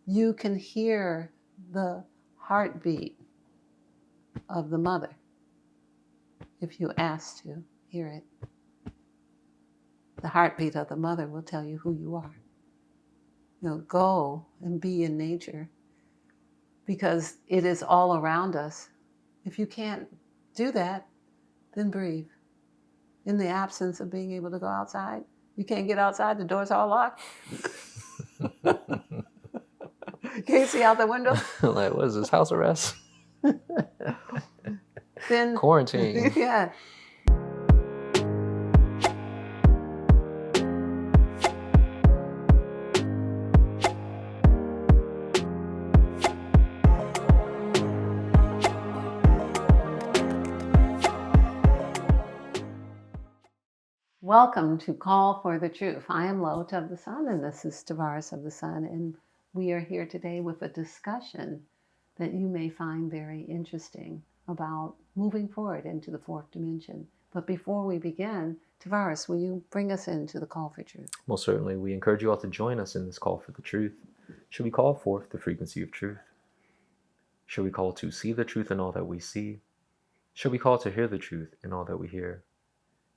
You can hear the heartbeat of the mother if you ask to hear it. The heartbeat of the mother will tell you who you are. Go and be in nature because it is all around us. If you can't do that, then breathe. In the absence of being able to go outside, you can't get outside, the door's all locked. Can't see out the window. Like, what is this, house arrest? Then quarantine. Yeah. Welcome to Call for the Truth. I am Lois of the Sun, and this is Tavares of the Sun, and we are here today with a discussion that you may find very interesting about moving forward into the fourth dimension. But before we begin, Tavares, will you bring us into the Call for Truth? Most certainly. We encourage you all to join us in this call for the truth. Should we call forth the frequency of truth? Should we call to see the truth in all that we see? Should we call to hear the truth in all that we hear?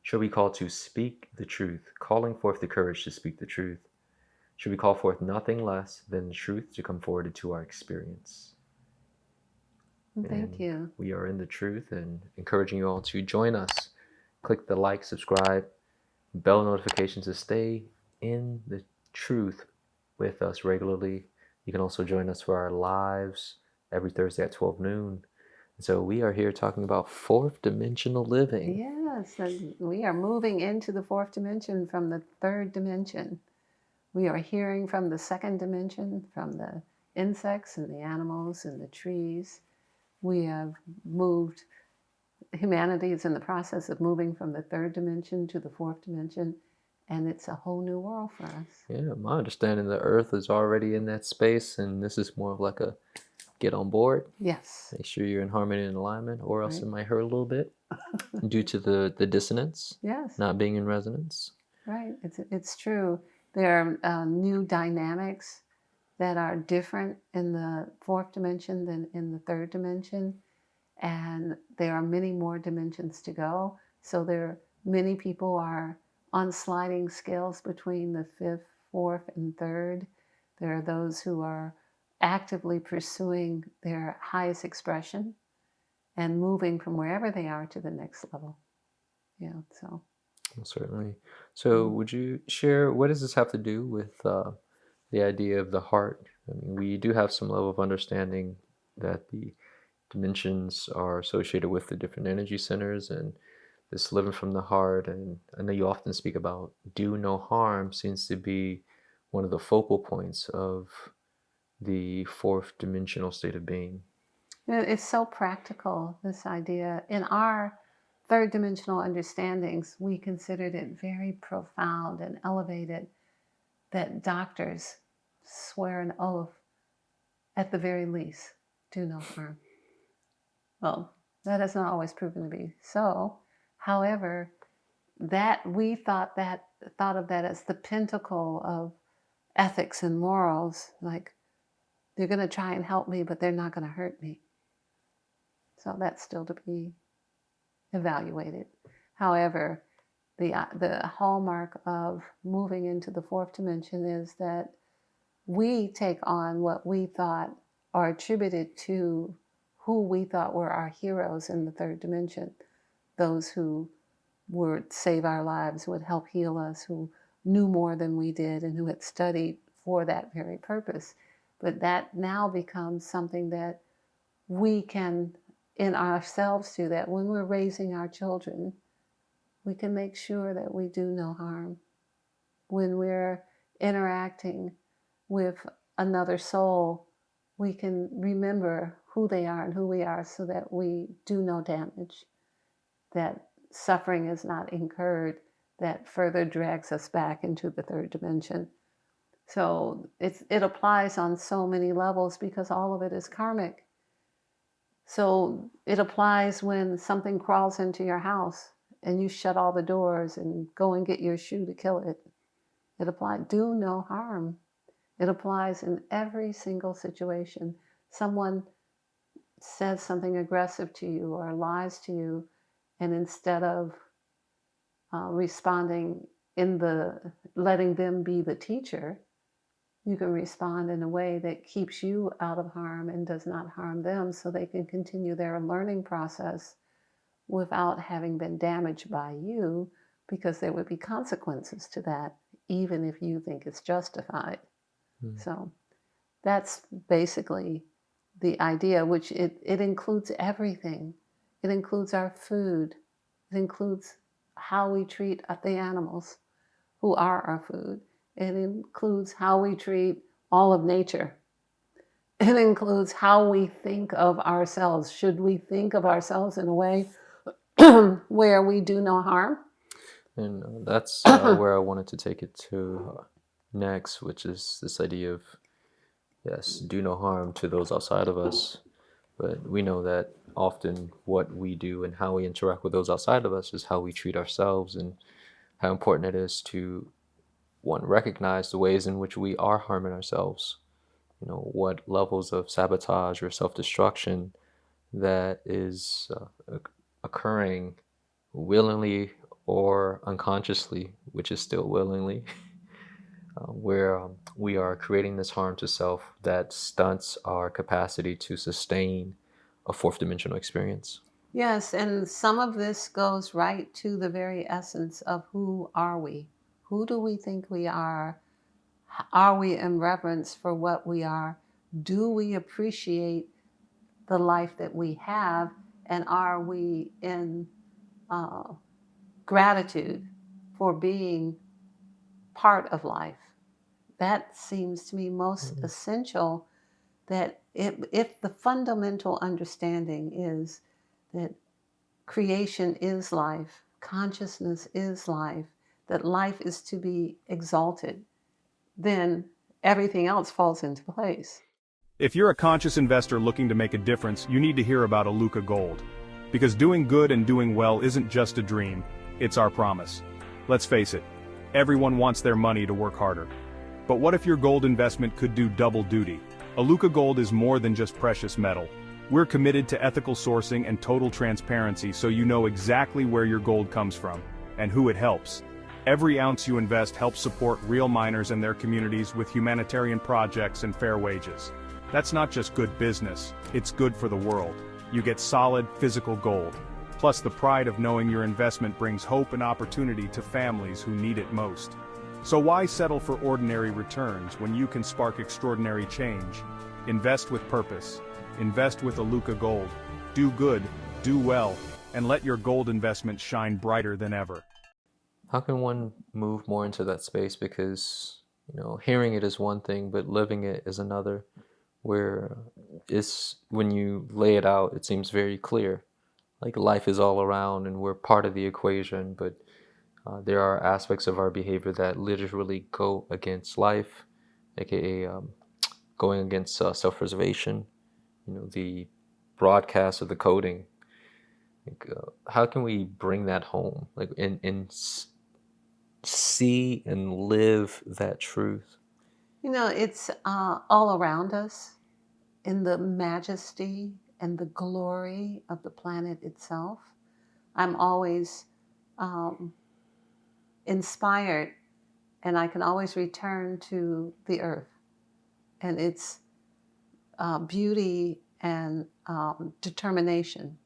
Should we call to speak the truth, calling forth the courage to speak the truth? Should we call forth nothing less than the truth to come forward into our experience? Thank you. We are in the truth and encouraging you all to join us. Click the like, subscribe, bell notification to stay in the truth with us regularly. You can also join us for our lives every Thursday at 12 noon. So we are here talking about fourth dimensional living. Yes, and we are moving into the fourth dimension from the third dimension. We are hearing from the second dimension, from the insects and the animals and the trees. We have moved, humanity is in the process of moving from the third dimension to the fourth dimension, and it's a whole new world for us. Yeah, my understanding, the Earth is already in that space, and this is more of like a get on board. Yes. Make sure you're in harmony and alignment, or else Right. it might hurt a little bit due to the dissonance. Yes. Not being in resonance. Right. It's true. There are new dynamics that are different in the fourth dimension than in the third dimension, and there are many more dimensions to go. So many people are on sliding scales between the fifth, fourth, and third. There are those who are actively pursuing their highest expression and moving from wherever they are to the next level. Yeah, so. Well, certainly. So would you share, what does this have to do with the idea of the heart? I mean, we do have some level of understanding that the dimensions are associated with the different energy centers and this living from the heart. And I know you often speak about do no harm seems to be one of the focal points of the fourth dimensional state of being. It's so practical, this idea. In our third dimensional understandings, we considered it very profound and elevated that doctors swear an oath, at the very least, do no harm. Well, that has not always proven to be so. However, that we thought of that as the pinnacle of ethics and morals, like they're going to try and help me, but they're not going to hurt me. So that's still to be evaluated. However, the hallmark of moving into the fourth dimension is that we take on what we thought are attributed to who we thought were our heroes in the third dimension. Those who would save our lives, would help heal us, who knew more than we did, and who had studied for that very purpose. But that now becomes something that we can in ourselves do, that when we're raising our children, we can make sure that we do no harm. When we're interacting with another soul, we can remember who they are and who we are so that we do no damage, that suffering is not incurred that further drags us back into the third dimension. So it applies on so many levels because all of it is karmic. So it applies when something crawls into your house and you shut all the doors and go and get your shoe to kill it. It applies, do no harm. It applies in every single situation. Someone says something aggressive to you or lies to you, and instead of responding in the letting them be the teacher, you can respond in a way that keeps you out of harm and does not harm them, so they can continue their learning process without having been damaged by you, because there would be consequences to that, even if you think it's justified. So that's basically the idea, which it includes everything. It includes our food. It includes how we treat the animals who are our food. It includes how we treat all of nature. It includes how we think of ourselves. Should we think of ourselves in a way where we do no harm? And that's where I wanted to take it to next, which is this idea of, yes, do no harm to those outside of us. But we know that often what we do and how we interact with those outside of us is how we treat ourselves, and how important it is to, one, recognize the ways in which we are harming ourselves. What levels of sabotage or self-destruction that is occurring willingly or unconsciously, which is still willingly, where we are creating this harm to self that stunts our capacity to sustain a fourth dimensional experience. Yes, and some of this goes right to the very essence of who are we? Who do we think we are? Are we in reverence for what we are? Do we appreciate the life that we have? And are we in gratitude for being part of life? That seems to me most essential, that if the fundamental understanding is that creation is life, consciousness is life, that life is to be exalted, then everything else falls into place. If you're a conscious investor looking to make a difference, you need to hear about Aluka Gold. Because doing good and doing well isn't just a dream, it's our promise. Let's face it, everyone wants their money to work harder. But what if your gold investment could do double duty? Aluka Gold is more than just precious metal. We're committed to ethical sourcing and total transparency, so you know exactly where your gold comes from and who it helps. Every ounce you invest helps support real miners and their communities with humanitarian projects and fair wages. That's not just good business, it's good for the world. You get solid, physical gold, plus the pride of knowing your investment brings hope and opportunity to families who need it most. So why settle for ordinary returns when you can spark extraordinary change? Invest with purpose. Invest with Aluka Gold. Do good, do well, and let your gold investment shine brighter than ever. How can one move more into that space? Because, hearing it is one thing, but living it is another, where when you lay it out, it seems very clear. Like life is all around and we're part of the equation, but there are aspects of our behavior that literally go against life, aka going against self-preservation, the broadcast of the coding. How can we bring that home, and see and live that truth? It's all around us in the majesty and the glory of the planet itself. I'm always inspired, and I can always return to the earth and its beauty and determination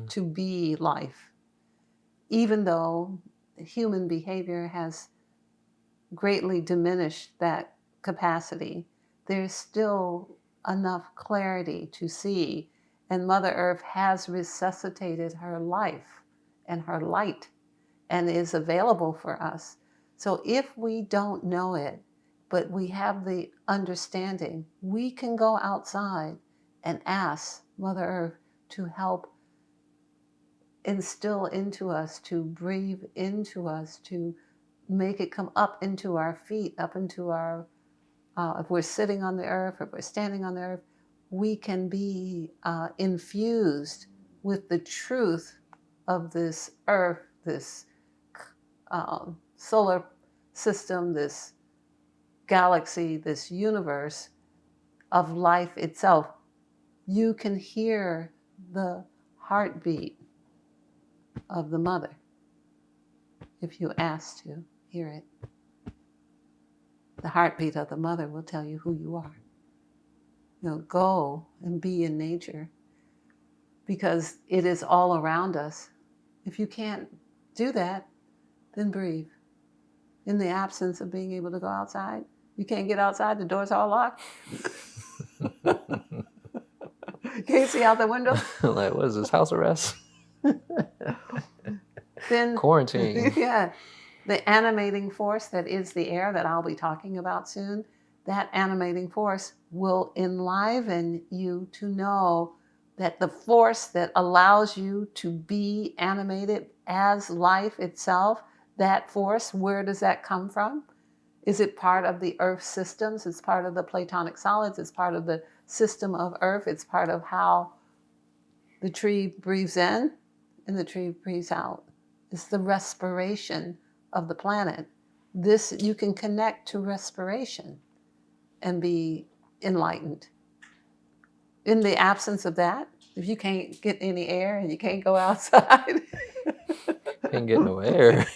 to be life. Even though human behavior has greatly diminished that capacity, there's still enough clarity to see, and Mother Earth has resuscitated her life and her light and is available for us. So if we don't know it, but we have the understanding, we can go outside and ask Mother Earth to help instill into us, to breathe into us, to make it come up into our feet, up into our, if we're sitting on the earth, if we're standing on the earth, we can be infused with the truth of this earth, this solar system, this galaxy, this universe of life itself, you can hear the heartbeat of the mother if you ask to hear it. The heartbeat of the mother will tell you who you are. Go and be in nature because it is all around us. If you can't do that, then breathe. In the absence of being able to go outside, you can't get outside, the door's all locked. Can't see out the window. Like, what is this, house arrest? Then Quarantine. yeah, the animating force that is the air that I'll be talking about soon, that animating force will enliven you to know that the force that allows you to be animated as life itself, that force, where does that come from? Is it part of the Earth systems? It's part of the Platonic solids. It's part of the system of Earth. It's part of how the tree breathes in and the tree breathes out. It's the respiration of the planet. This, you can connect to respiration and be enlightened. In the absence of that, if you can't get any air and you can't go outside. Can't get no air.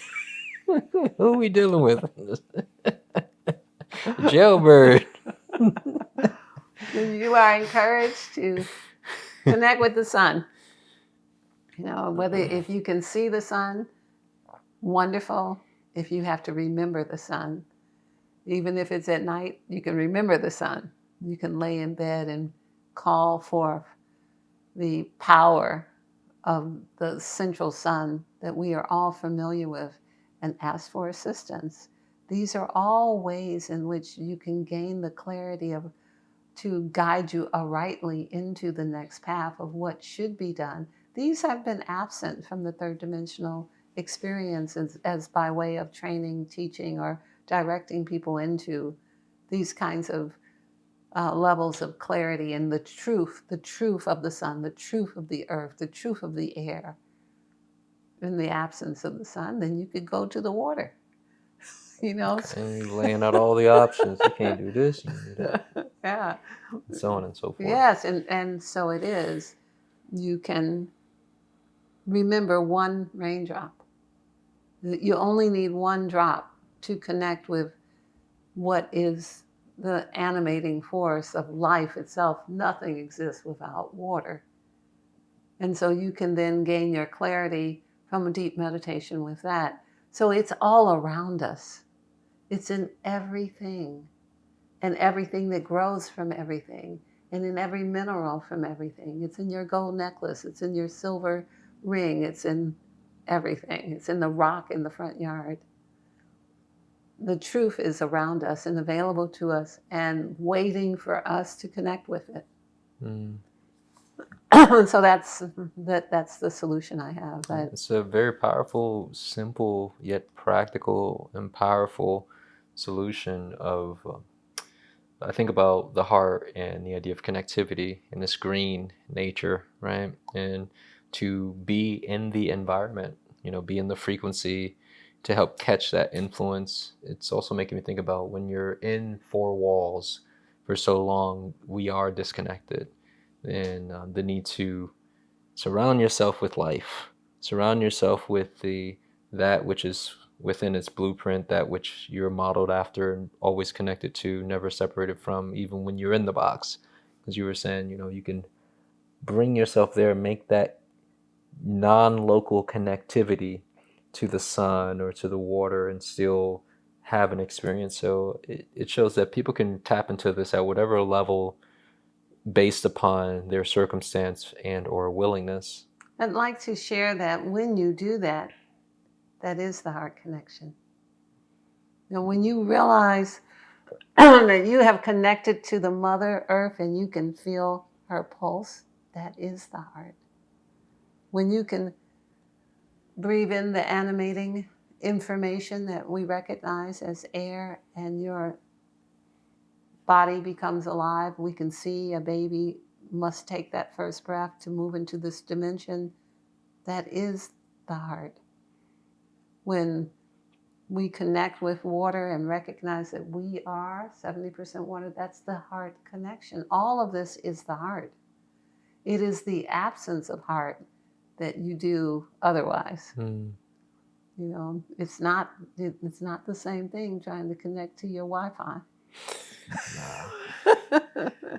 Who are we dealing with? Jailbird. You are encouraged to connect with the sun. Whether if you can see the sun, wonderful. If you have to remember the sun, even if it's at night, you can remember the sun. You can lay in bed and call forth the power of the central sun that we are all familiar with and ask for assistance. These are all ways in which you can gain the clarity to guide you rightly into the next path of what should be done. These have been absent from the third dimensional experiences as by way of training, teaching, or directing people into these kinds of levels of clarity and the truth of the sun, the truth of the earth, the truth of the air. In the absence of the sun, then you could go to the water. And you're laying out all the options. You can't do this, you can do that. Yeah. And so on and so forth. Yes, and so it is. You can remember one raindrop. You only need one drop to connect with what is the animating force of life itself. Nothing exists without water. And so you can then gain your clarity from a deep meditation with that. So it's all around us. It's in everything, and everything that grows from everything, and in every mineral from everything. It's in your gold necklace. It's in your silver ring. It's in everything. It's in the rock in the front yard. The truth is around us and available to us and waiting for us to connect with it. So that's the solution I have. It's a very powerful, simple, yet practical and powerful solution of, I think about the heart and the idea of connectivity in this green nature, right? And to be in the environment, be in the frequency to help catch that influence. It's also making me think about when you're in four walls for so long, we are disconnected. And the need to surround yourself with life, surround yourself with that which is within its blueprint, that which you're modeled after and always connected to, never separated from, even when you're in the box. Because you were saying, you can bring yourself there and make that non-local connectivity to the sun or to the water and still have an experience. So it shows that people can tap into this at whatever level based upon their circumstance and or willingness. I'd like to share that when you do that, that is the heart connection. When you realize that you have connected to the Mother Earth and you can feel her pulse, that is the heart. When you can breathe in the animating information that we recognize as air and your body becomes alive, we can see a baby must take that first breath to move into this dimension. That is the heart. When we connect with water and recognize that we are 70% water. That's the heart connection. All of this is the heart. It is the absence of heart that you do otherwise. Mm. You know, it's not the same thing trying to connect to your Wi-Fi.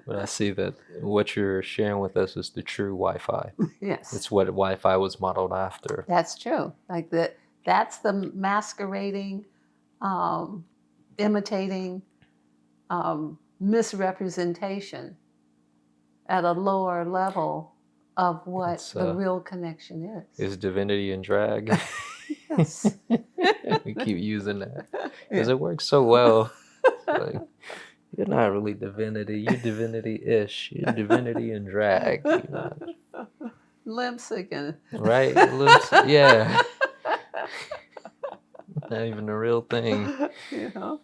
But I see that what you're sharing with us is the true Wi-Fi. Yes. It's what Wi-Fi was modeled after. That's true. Like that's the masquerading, imitating, misrepresentation at a lower level of what It's, the real connection is. Is divinity in drag? Yes. We keep using that because it works so well. It's like, you're not really divinity. You're divinity-ish. You're divinity in drag. You know? Lip-syncing. Right? It looks, yeah. Not even a real thing. You know?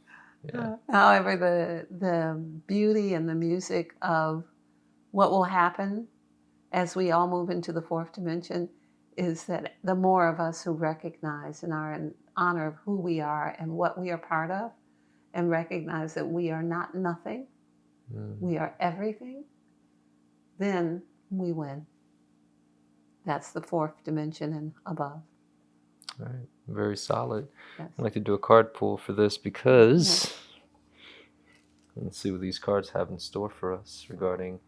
Yeah. However, the beauty and the music of what will happen as we all move into the fourth dimension is that the more of us who recognize and are in honor of who we are and what we are part of, and recognize that we are not nothing, we are everything, then we win. That's the fourth dimension and above. All right. Very solid. Yes. I'd like to do a card pull for this because let's see what these cards have in store for us regarding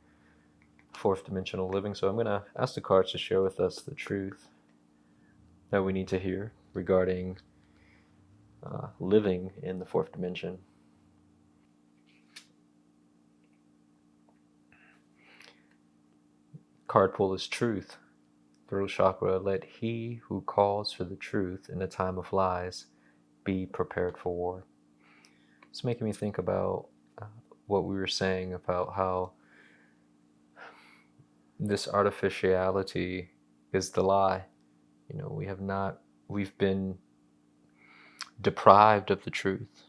fourth dimensional living. So I'm going to ask the cards to share with us the truth that we need to hear regarding living in the fourth dimension. Card pull is truth. Throat chakra, let he who calls for the truth in a time of lies be prepared for war. It's making me think about what we were saying about how this artificiality is the lie. You know, we've been deprived of the truth,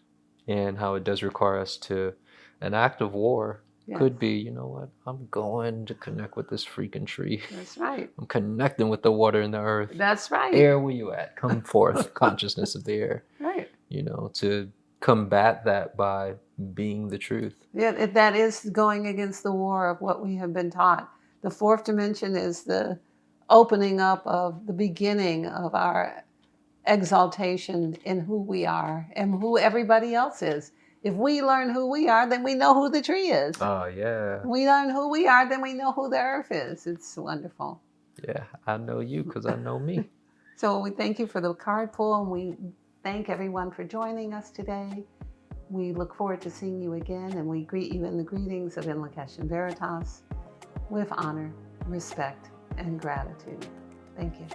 and how it does require us to, an act of war could be, you know what, I'm going to connect with this freaking tree. That's right. I'm connecting with the water and the earth. That's right. Air, where you at? Come forth, consciousness of the air. Right. You know, to combat that by being the truth. Yeah, that is going against the war of what we have been taught. The fourth dimension is the opening up of the beginning of our exaltation in who we are and who everybody else is. If we learn who we are, then we know who the tree is. Oh, yeah. We learn who we are, then we know who the earth is. It's wonderful. Yeah, I know you because I know me. So we thank you for the card pull, and we thank everyone for joining us today. We look forward to seeing you again, and we greet you in the greetings of In Lakesh and Veritas with honor, respect, and gratitude. Thank you.